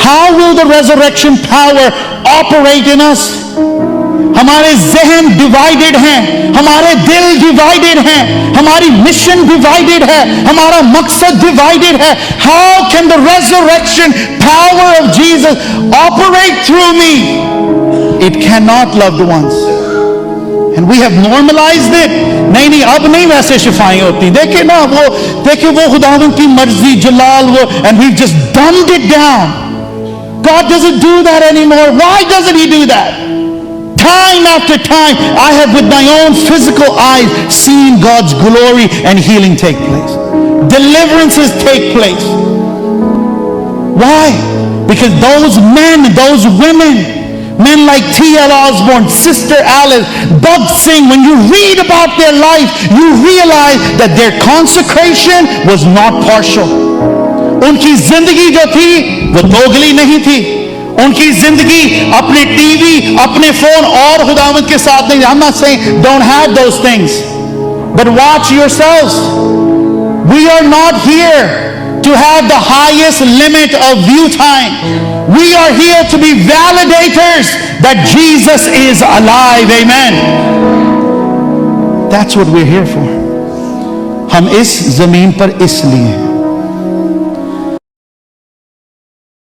How will the resurrection power operate in us? हमारे जहन divided हैं, हमारे दिल डिवाइडेड हैं, हमारी मिशन डिवाइडेड है, हमारा मकसद डिवाइडेड है. How can the resurrection power of Jesus operate through me? It cannot, loved ones. And we have normalized it. नहीं, अब नहीं वैसे शिफाएं होती. देखिए ना, वो खुदावंद की मर्जी, जलाल, वो, and we've just dumbed it down. God doesn't do that anymore. Why doesn't he do that? Time after time, I have with my own physical eyes seen God's glory and healing take place. Deliverances take place. Why? Because those men, those women, men like T.L. Osborne, Sister Alice, Bug Singh, when you read about their life, you realize that their consecration was not partial. उनकी जिंदगी जो थी वो दोगली नहीं थी. उनकी जिंदगी अपने टीवी, अपने फोन और खुदावंद के साथ नहीं. I'm not saying don't have those things, but watch yourselves. We are not here to have the highest limit of view time. We are here to be validators that Jesus is alive. Amen. That's what we're here for. हम इस जमीन पर इसलिए